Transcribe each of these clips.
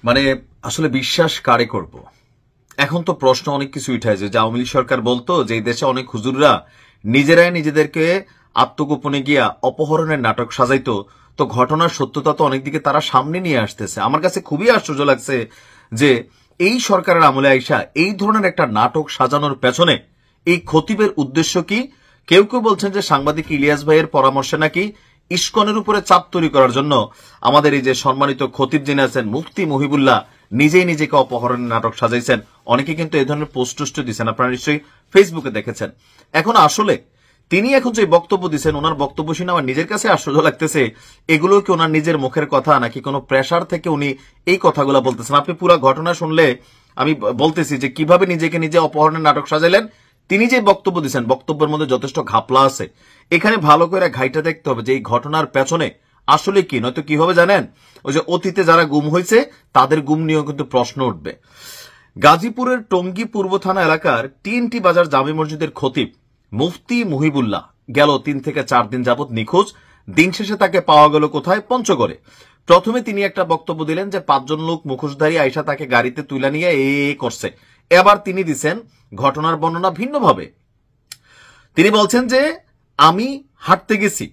মানে আসলে বিশ্বাস কারে করব? এখন তো প্রশ্ন অনেক কিছু উঠায় যে আওয়ামী লীগ সরকার বলতো যে এই দেশে অনেক হুজুররা নিজেরাই নিজেদেরকে আত্মগোপনে গিয়া অপহরণের নাটক সাজাইতো। তো ঘটনার সত্যতা তো অনেক দিকে তারা সামনে নিয়ে আসতেছে। আমার কাছে খুবই আশ্চর্য লাগছে যে এই সরকারের আমলে আইসা এই ধরনের একটা নাটক সাজানোর পেছনে এই খতিবের উদ্দেশ্য কি? কেউ কেউ বলছেন যে সাংবাদিক ইলিয়াস ভাইয়ের পরামর্শে নাকি ইস্কনের উপরে চাপ তৈরি করার জন্য আমাদের এই যে সম্মানিত খতিব যিনি আছেন মুফতি মহিবুল্লাহ নিজেই নিজেকে অপহরণের নাটক সাজাইছেন। অনেকে কিন্তু এই ধরনের পোস্ট দিচ্ছেন, আপনারা নিশ্চয়ই ফেসবুকে দেখেছেন। এখন আসলে তিনি এখন যে বক্তব্য দিচ্ছেন, ওনার বক্তব্য শুনে আমার নিজের কাছে আশ্চর্য লাগতেছে এগুলো কি ওনার নিজের মুখের কথা নাকি কোনো প্রেসার থেকে উনি এই কথাগুলো বলতেছেন। আপনি পুরো ঘটনা শুনলে আমি বলতেছি যে কিভাবে নিজেকে নিজে অপহরণের নাটক সাজাইলেন। তিনি যে বক্তব্য দিচ্ছেন বক্তব্যের মধ্যে যথেষ্ট ঘাপলা আছে। এখানে ভালো করে ঘাইটা দেখতে হবে যে এই ঘটনার পেছনে আসলে কি, নয়তো কি হবে জানেন, ওই যে অতীতে যারা গুম হয়েছে তাদের গুম নিয়েও কিন্তু প্রশ্ন উঠবে। গাজীপুরের টঙ্গী পূর্ব থানা এলাকার টিএনটি বাজার জামে মসজিদের খতিব মুফতি মহিবুল্লাহ গেল 3 থেকে 4 দিন যাবত নিখোঁজ। দিন শেষে তাকে পাওয়া গেল কোথায়? পঞ্চগড়ে। প্রথমে তিনি একটা বক্তব্য দিলেন যে 5 জন লোক মুখোশধারী আইসা তাকে গাড়িতে তুলে নিয়ে করছে। এবার তিনি দিচ্ছেন ঘটনার বর্ণনা ভিন্নভাবে। তিনি বলছেন যে আমি হাঁটতে গেছি,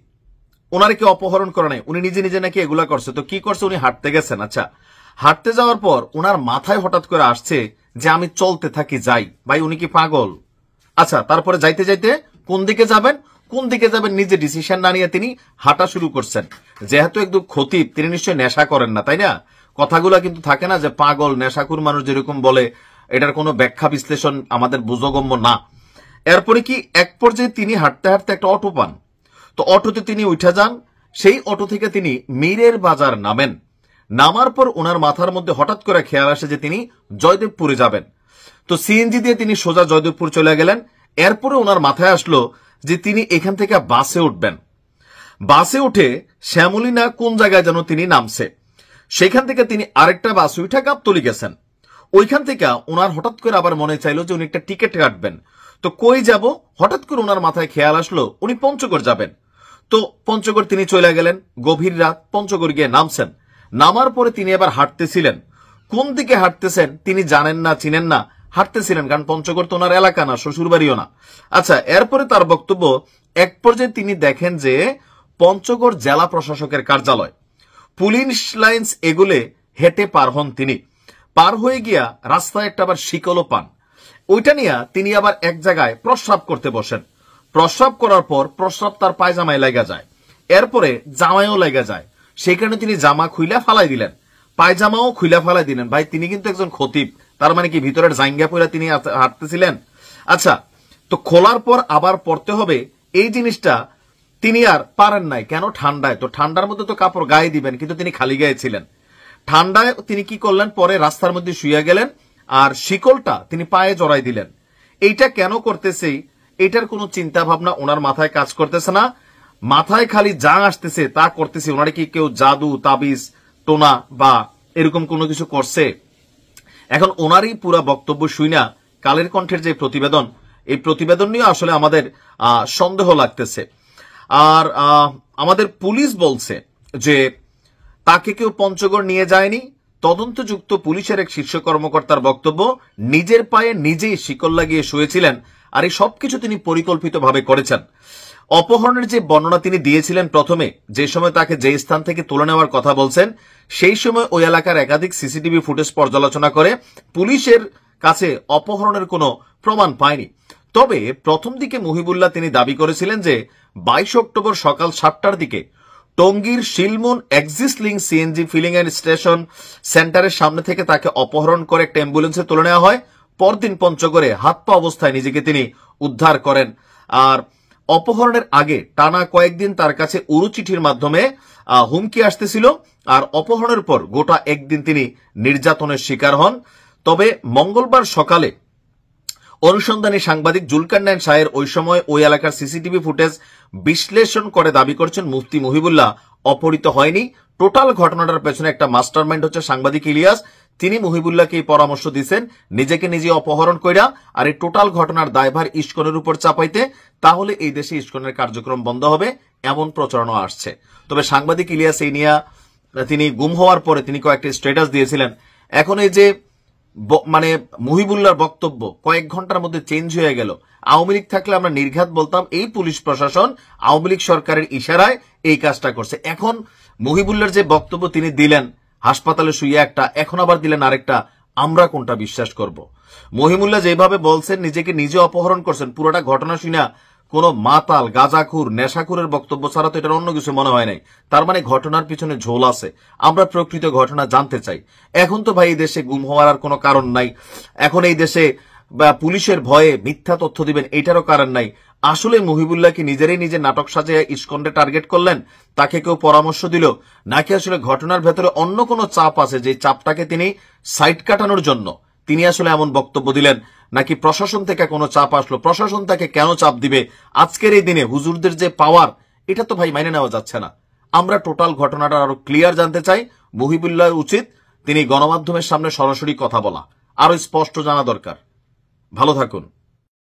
ওনার কি অপহরণ করা নাই, উনি নিজে নিজে নাকি এগুলা করছে। তো কি করছে? উনি হাঁটতে গেছেন। আচ্ছা, হাঁটতে যাওয়ার পর ওনার মাথায় হঠাৎ করে আসছে যে আমি চলতে থাকি যাই। ভাই উনি কি পাগল? আচ্ছা, তারপরে যাইতে যাইতে কোন দিকে যাবেন নিজে ডিসিশন না নিয়ে তিনি হাঁটা শুরু করছেন। যেহেতু একদম খতিব, তিনি নিশ্চয়ই নেশা করেন না, তাই না? কথাগুলা কিন্তু থাকে না যে পাগল নেশাকুর মানুষ যেরকম বলে, এটার কোনো ব্যাখ্যা বিশ্লেষণ আমাদের বোধগম্য না। এরপরে কি এক পর্যায়ে তিনি হাঁটতে হাঁটতে একটা অটো পান। তো অটোতে তিনি উঠে যান। সেই অটো থেকে তিনি মীরের বাজার নামার পর ওনার মাথার মধ্যে হঠাৎ করে খেয়াল আসে যে তিনি জয়দেবপুরে যাবেন। তো সিএনজি দিয়ে তিনি সোজা জয়দেবপুর চলে গেলেন। এরপরে ওনার মাথায় আসলো যে তিনি এখান থেকে বাসে উঠবেন। বাসে উঠে শ্যামলী কোন জায়গায় যেন তিনি নামছে। সেখান থেকে তিনি আরেকটা বাস উঠে গাবতলী গেছেন। ওইখান থেকে ওনার হঠাৎ করে আবার মনে চাইলো যে উনি একটা টিকিট কাটবেন। তো কই যাব? হঠাৎ করে ওনার মাথায় খেয়াল আসলো উনি পঞ্চগড় যাবেন। তো পঞ্চগড় তিনি চলে গেলেন। গভীর রাত পঞ্চগড় গিয়ে নামছেন। নামার পরে তিনি আবার হাঁটতেছিলেন। কোন দিকে হাঁটতেছেন তিনি জানেন না, চিনেন না, হাঁটতেছিলেন। কারণ পঞ্চগড় তো ওনার এলাকা না, শ্বশুর বাড়িও না। আচ্ছা, এরপরে তার বক্তব্য, এক পর্যায়ে তিনি দেখেন যে পঞ্চগড় জেলা প্রশাসকের কার্যালয়, পুলিশ লাইন্স এগুলে হেঁটে পার হন। তিনি পার হয়ে গিয়া রাস্তায় একটা আবার শিকলও পান। ওইটা নিয়ে তিনি আবার এক জায়গায় প্রস্রাব করতে বসেন। প্রস্রাব করার পর প্রস্রাব তার পায়জামায় লাগা যায়, এরপরে জামায়ও লাগা যায়। সেখানে তিনি জামা খুইলা ফালাই দিলেন, পায়জামাও খুইলা ফালাই দিলেন। ভাই তিনি কিন্তু একজন খতিব, তার মানে কি ভিতরের জাঙ্গা পয়লা তিনি হাঁটতেছিলেন? আচ্ছা, তো খোলার পর আবার পড়তে হবে এই জিনিসটা তিনি আর পারেন নাই। কেন? ঠান্ডায়। তো ঠান্ডার মধ্যে তো কাপড় গায়ে দিবেন, কিন্তু তিনি খালি গায়ে ছিলেন। ঠান্ডায় তিনি কি করলেন? পরে রাস্তার মধ্যে শুয়ে গেলেন আর শিকলটা তিনি পায়ে জড়াই দিলেন। এইটা কেন করতেছে এটার কোনো চিন্তা ভাবনা ওনার মাথায় কাজ করতেছে না। মাথায় খালি যা আসতেছে তা করতেছে। ওনারা কি কেউ জাদু তাবিজ টোনা বা এরকম কোনো কিছু করছে? এখন ওনারই পুরা বক্তব্য শুইনা কালের কণ্ঠের যে প্রতিবেদন, এই প্রতিবেদন নিয়ে আসলে আমাদের সন্দেহ লাগতেছে। আর আমাদের পুলিশ বলছে যে তাকে কেউ পঞ্চগড় নিয়ে যায়নি। তদন্তযুক্ত পুলিশের এক শীর্ষ কর্মকর্তার বক্তব্য, নিজের পায়ে নিজেই শিকল লাগিয়ে শুয়েছিলেন আর এই সবকিছু তিনি পরিকল্পিতভাবে করেছেন। অপহরণের যে বর্ণনা তিনি দিয়েছিলেন প্রথমে, যে সময় তাকে যে স্থান থেকে তুলে নেওয়ার কথা বলছেন, সেই সময় ওই এলাকার একাধিক সিসিটিভি ফুটেজ পর্যালোচনা করে পুলিশের কাছে অপহরণের কোনো প্রমাণ পায়নি। তবে প্রথম দিকে মহিবুল্লাহ তিনি দাবি করেছিলেন যে 22 অক্টোবর সকাল 7টার দিকে টঙ্গীর Shilmon Axis Link CNG filling and station সেন্টারের সামনে থেকে তাকে অপহরণ করে একটা অ্যাম্বুলেন্সে তুলে নেওয়া হয়। পরদিন পঞ্চগড়ে হাত পা অবস্থায় নিজেকে তিনি উদ্ধার করেন। আর অপহরণের আগে টানা কয়েকদিন তার কাছে উড়ু চিঠির মাধ্যমে হুমকি আসতেছিল। আর অপহরণের পর গোটা একদিন তিনি নির্যাতনের শিকার হন। তবে মঙ্গলবার সকালে অনুসন্ধানী সাংবাদিক জুলকারনাইন শাহের ওই সময় ওই এলাকার সিসিটিভি ফুটেজ বিশ্লেষণ করে দাবি করছেন মুফতি মহিবুল্লাহ অপহৃত হয়নি। টোটাল ঘটনাটার পেছনে একটা মাস্টারমাইন্ড হচ্ছে সাংবাদিক ইলিয়াস। তিনি মহিবুল্লাহকে এই পরামর্শ দিয়েছেন নিজেকে নিজে অপহরণ কইরা আর এই টোটাল ঘটনার দায়ভার ইস্কনের উপর চাপাইতে। তাহলে এই দেশে ইস্কনের কার্যক্রম বন্ধ হবে, এমন প্রচারণা আসছে। তবে সাংবাদিক ইলিয়াস এই নিয়ে তিনি গুম হওয়ার পরে তিনি কয়েকটি স্ট্যাটাস দিয়েছিলেন। এখন এই যে মানে মহিবুল্লাহর বক্তব্য কয়েক ঘন্টার মধ্যে চেঞ্জ হয়ে গেল। আওয়ামী লীগ থাকলে আমরা নির্ঘাত বলতাম এই পুলিশ প্রশাসন আওয়ামী লীগ সরকারের ইশারায় এই কাজটা করছে। এখন মহিবুল্লাহর যে বক্তব্য তিনি দিলেন হাসপাতালে শুয়ে একটা, এখন আবার দিলেন আরেকটা, আমরা কোনটা বিশ্বাস করব? মহিবুল্লাহ যেভাবে বলছেন নিজেকে নিজে অপহরণ করছেন, পুরোটা ঘটনা শুনা কোন মাতাল গাঁজাখুর নেশাখুরের বক্তব্য ছাড়া তো এটার অন্য কিছু মনে হয় নাই। তার মানে ঘটনার পিছনে ঝোল আছে। আমরা প্রকৃত ঘটনা জানতে চাই। এখন তো ভাই এই দেশে গুম হওয়ার আর কোনো কারণ নাই। এখন এই দেশে পুলিশের ভয়ে মিথ্যা তথ্য দিবেন এটারও কারণ নাই। আসলে মহিবুল্লাহ কি নিজেরাই নিজে নাটক সাজিয়ে ইসকনকে টার্গেট করলেন? তাকে কেউ পরামর্শ দিল? নাকি আসলে ঘটনার ভেতরে অন্য কোনো চাপ আছে, যে চাপটাকে তিনি সাইড কাটানোর জন্য তিনি আসলে এমন বক্তব্য দিলেন? নাকি প্রশাসন থেকে কোনো চাপ আসলো? প্রশাসন তাকে কেন চাপ দিবে? আজকের এই দিনে হুজুরদের যে পাওয়ার, এটা তো ভাই মাইনে নেওয়া যাচ্ছে না। আমরা টোটাল ঘটনাটা আরো ক্লিয়ার জানতে চাই। মহিবুল্লাহ উচিত তিনি গণমাধ্যমের সামনে সরাসরি কথা বলা, আরো স্পষ্ট জানা দরকার। ভালো থাকুন।